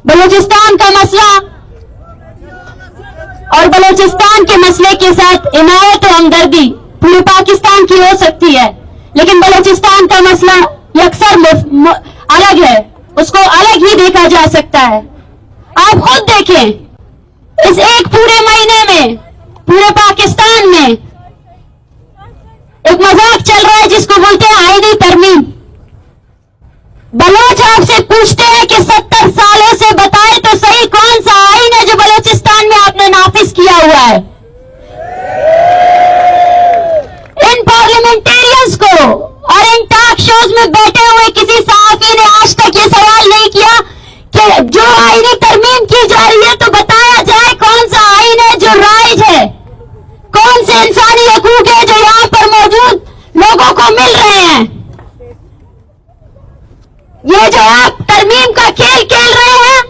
बलूचिस्तान का मसला और बलूचिस्तान के मसले के साथ इनायत और हमदर्दी पूरे पाकिस्तान की हो सकती है, लेकिन बलूचिस्तान का मसला यकसर अलग है, उसको अलग ही देखा जा सकता है। आप खुद देखें, इस एक पूरे महीने में पूरे पाकिस्तान में एक मजाक चल रहा है जिसको बोलते हैं आईनी तरमीम। बलोच आपसे पूछते हैं कि 70 सालों से बताए तो सही कौन सा आईन है जो बलूचिस्तान में आपने नाफिज किया हुआ है। इन पार्लियामेंटेरियंस को और इन टॉक शोज में बैठे हुए किसी सहाफी ने आज तक ये सवाल नहीं किया कि जो आईनी तरमीम की जा रही है तो बताया जाए कौन सा आईन है जो राइज है, कौन से इंसानी हकूक है जो यहाँ पर मौजूद लोगों को मिल रहे हैं। ये जो आप तरमीम का खेल खेल रहे हैं,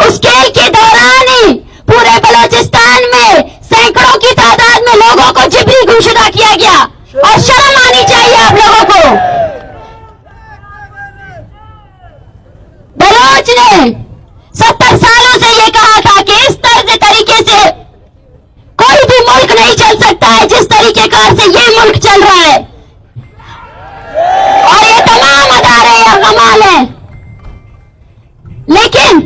उस खेल के दौरान ही पूरे बलूचिस्तान में सैकड़ों की तादाद में लोगों को जिबरी गुमशुदा किया गया और शर्म आनी चाहिए आप लोगों को। बलोच ने 70 सालों से ये कहा था कि इस तरह तरीके से कोई भी मुल्क नहीं चल सकता है जिस तरीके कार से ये मुल्क चल रहा है, और ये तमाम अदारे कमाल हैं। लेकिन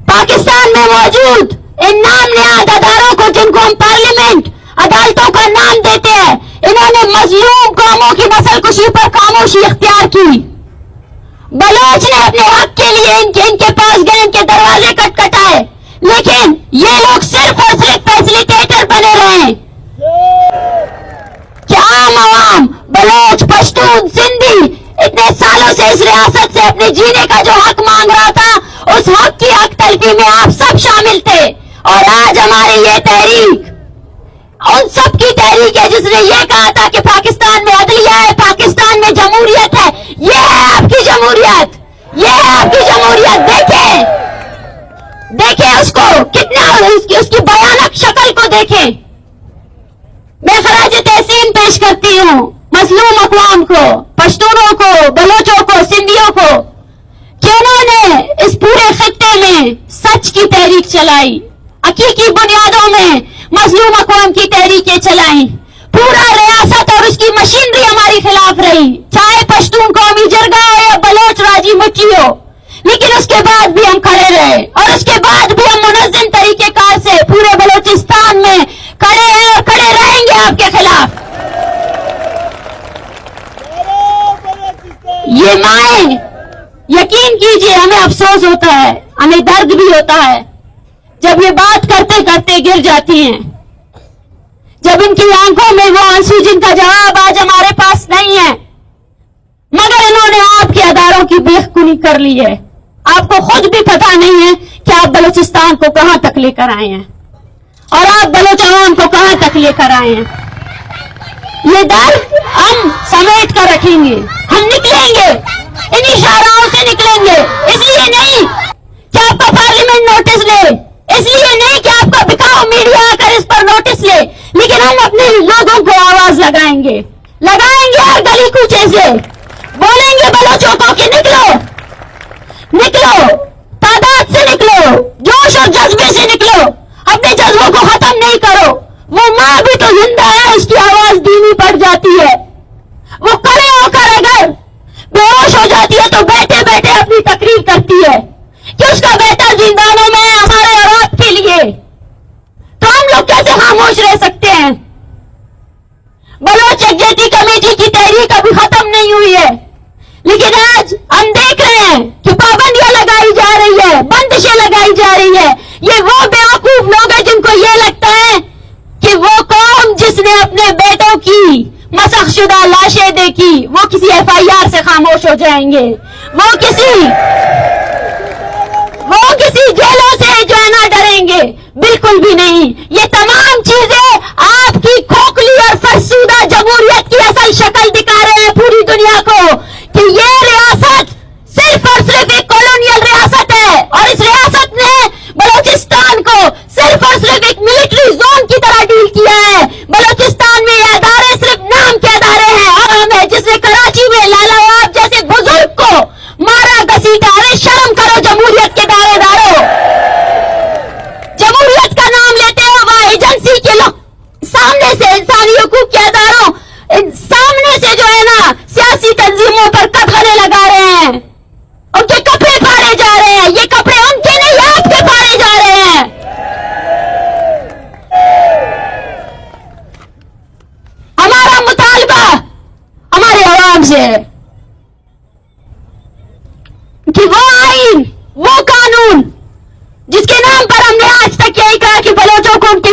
पाकिस्तान में मौजूद इन नाम निहाद अदारों को, जिनको हम पार्लियामेंट अदालतों का नाम देते हैं, इन्होंने मजलूम कौमों की नस्लकुशी पर खामोशी इख्तियार की। बलोच ने अपने हक के लिए इनके पास गए, इनके दरवाजे खटखटाए, लेकिन ये लोग सिर्फ और सिर्फ फैसिलिटेटर बने रहे। क्या आम आवाम बलोच, पश्तून, सिंधी इतने सालों से इस रियासत से अपने जीने का जो हक मांग रहा था, उस हक की हक तलफी में आप सब शामिल थे। और आज हमारी ये तहरीक उन सब की तहरीक है जिसने ये कहा था कि पाकिस्तान में अदलिया है, पाकिस्तान में जमहूरियत है। ये है आपकी जमहूरियत, ये है आपकी जमहूरियत। देखें उसको, कितना उसकी भयानक शक्ल को देखें। मैं खराज तहसीन पेश करती हूँ मजलूम अक़वाम को, पश्तूनों को, बलोचों को, सिंधियों को, कि उन्होंने इस पूरे खित्ते में सच की तहरीक चलाई, हकीकी बुनियादों में मजलूम अक़वाम की तहरीकें चलाई। पूरा रियासत और उसकी मशीनरी हमारी खिलाफ रही, चाहे पश्तून कौमी जरगा हो या बलोच राजी मुट्ठी हो, लेकिन उसके बाद भी हम खड़े रहे और उसके बाद भी हम मुनज़्ज़म तरीक़ेकार से पूरे बलूचिस्तान में खड़े हैं और खड़े रहेंगे आपके खिलाफ। ये माएं, यकीन कीजिए हमें अफसोस होता है, हमें दर्द भी होता है जब ये बात करते करते गिर जाती हैं, जब इनकी आंखों में वो आंसू जिनका जवाब आज हमारे पास नहीं है, मगर इन्होंने आपके अदारों की बेखुदी कर ली है। आपको खुद भी पता नहीं है कि आप बलूचिस्तान को कहां तक लेकर आए हैं और आप बलूचिस्तान को कहां तक लेकर आए हैं। ये दर्द हम समेट कर रखेंगे, हम निकलेंगे, इन इशारों से निकलेंगे। इसलिए नहीं कि आपका पार्लियामेंट नोटिस ले, इसलिए नहीं कि आपका बिकाऊ मीडिया आकर इस पर नोटिस ले, लेकिन हम अपने लोगों को आवाज लगाएंगे हर गली कूचे से, बोलेंगे बलोचों को कि निकलो, तादाद से निकलो, जोश और जज्बे से निकलो, अपने जज्बों को खत्म नहीं करो। वो माँ भी तो जिंदा है, उसकी आवाज धीमी पड़ जाती है। वो खड़े होकर अगर बेहोश हो जाती है तो बैठे बैठे अपनी तकरीर करती है कि उसका बेहतर जिंदानों में हमारे और आपके लिए। तो हम लोग कैसे खामोश रह सकते हैं? बलोच यकजहती कमेटी की तहरीक अभी खत्म नहीं हुई है, लेकिन आज हम देख रहे हैं कि पाबंदियां लगाई जा रही है, बंदिशें लगाई जा रही है। ये वो बेवकूफ लोग हैं जिनको ये लगता है कि वो कौम जिसने अपने बेटों की मसखशुदा लाशें देखी, वो किसी FIR से खामोश हो जाएंगे, वो किसी जेलों से जो है ना डरेंगे, बिल्कुल भी नहीं। ये तमाम चीजें आपकी खोखली और फरसूदा जमहूरियत की असल शक्ल दिखा रहे हैं पूरी दुनिया को कि ये रियासत सिर्फ और सिर्फ एक कॉलोनियल रियासत है, और इस रियासत ने बलूचिस्तान को सिर्फ और सिर्फ एक मिलिट्री जोन की तरह डील किया है। बलूचिस्तान में ये अदारे सिर्फ नाम के अदारे हैं, और हमें जिसने कराची में लालावाब जैसे बुजुर्ग को मारा घसीटा। अरे शर्म करो जमहूरियत के दावेदारों।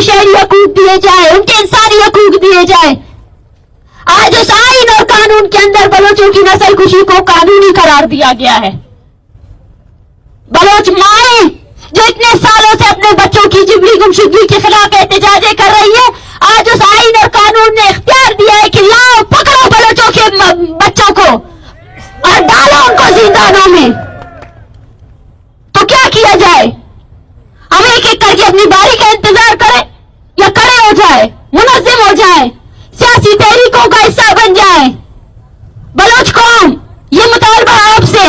उनको शहरी हकूक दिए जाए, उनके इंसानी हकूक दिए जाए। आज उस आइन और कानून के अंदर बलोचों की नस्ल खुशी को कानूनी करार दिया गया है। बलोच माएं जो इतने सालों से अपने बच्चों की जिबरी गुमशुदगी के खिलाफ एहतजाजें कर रही है, आज उस आइन और कानून ने इख्तियार दिया है कि लाओ पकड़ो बलोचों के बच्चों को और डालो उनको जिंदानों में। तो क्या किया जाए? हम एक एक करके अपनी बारी का इंतजार करें या खड़े हो जाए, मुनज़्ज़म हो जाए, सियासी तहरीकों का हिस्सा बन जाए? बलोच कौम ये मुतालबा आपसे,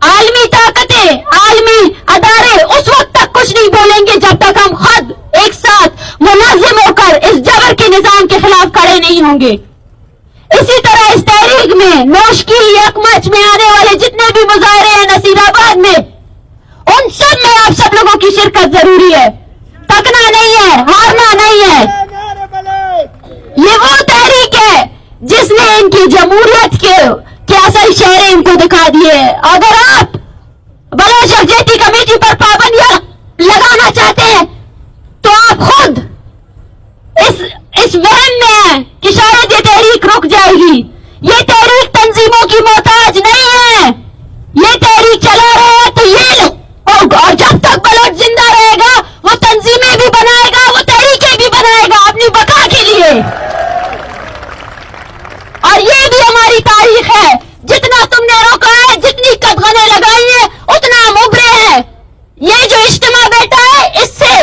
आलमी ताकतें, आलमी अदारे उस वक्त तक कुछ नहीं बोलेंगे जब तक हम खुद एक साथ मुनज़्ज़म होकर इस जबर के निजाम के खिलाफ खड़े नहीं होंगे। इसी तरह इस तहरीक में नौशकी यकमच में आने वाले जितने भी मुजाहरे हैं नसीराबाद में, उन सब में आप सब लोगों की शिरकत जरूरी है। थकना नहीं है, हारना नहीं है। ये वो तहरीक है जिसने इनकी जमहूरियत के असल चेहरे इनको दिखा दिए। अगर आप बलोच यकजहती कमेटी पर पाबंदियां लगाना चाहते हैं तो आप खुद इस वहम में हैं कि शायद ये तहरीक रुक जाएगी। ये तहरीक तंजीमों की मोहताज नहीं है। ये तहरीक चला रहे हैं तो ये लोग, और जब तक बलोच जिंदा रहेगा वो तंजीमें भी बनाएगा, वो तहरीकें भी बनाएगा अपनी बका के लिए। और ये भी हमारी तारीख है, जितना तुमने रोका है, जितनी कदगने लगाई है, उतना हम उभरे हैं। ये जो इज्तिमा बैठा है इससे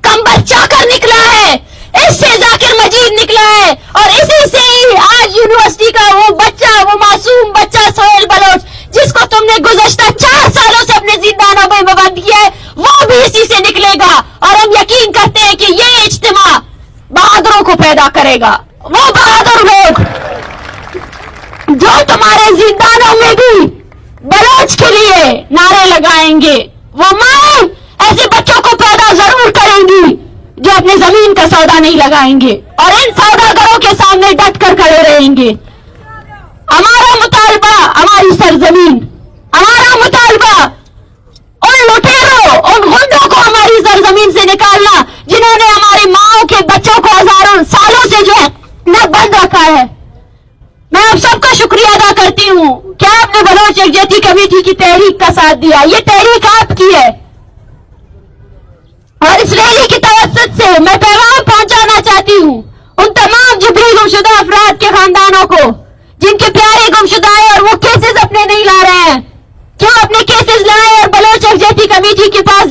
कंबल चाकर निकला है, इससे जाकिर मजीद निकला है, और इसी से ही आज यूनिवर्सिटी का वो बच्चा, वो मासूम बच्चा सोहेल बलोच जिसको तुमने गुज़श्ता 4 सालों से अपने जिंदानों में बंद किया है, वो भी इसी से निकलेगा। और हम यकीन करते हैं कि ये इज्तिमा बहादुरों को पैदा करेगा। वो बहादुर लोग जो तुम्हारे जिंदानों में भी बलोच के लिए नारे लगाएंगे, वो मां ऐसे बच्चों को पैदा जरूर करेंगी जो अपने जमीन का सौदा नहीं लगाएंगे और इन सौदागरों के सामने डट कर खड़े रहेंगे। हमारा मुतालबा हमारी सरजमीन, हमारा मुतालबा उन लुटेरों, उन गुंडों को हमारी सरजमीन से निकालना जिन्होंने हमारी माओं के बच्चों को हजारों सालों से जो है न बंद रखा है। मैं आप सबका शुक्रिया अदा करती हूँ कि आपने बलोच यकजहती कमेटी की तहरीक का साथ दिया। ये तहरीक आपकी है और इस रैली की तवज्जुह से मैं पैगाम पहुंचाना चाहती हूँ उन तमाम जिबरी गुमशुदा अफराद के खानदानों को जिनके प्यारे गुमशुदा हैं और वो केसेस अपने नहीं ला रहे हैं। क्यों अपने केसेस लाए और बलोच यकजहती कमेटी के पास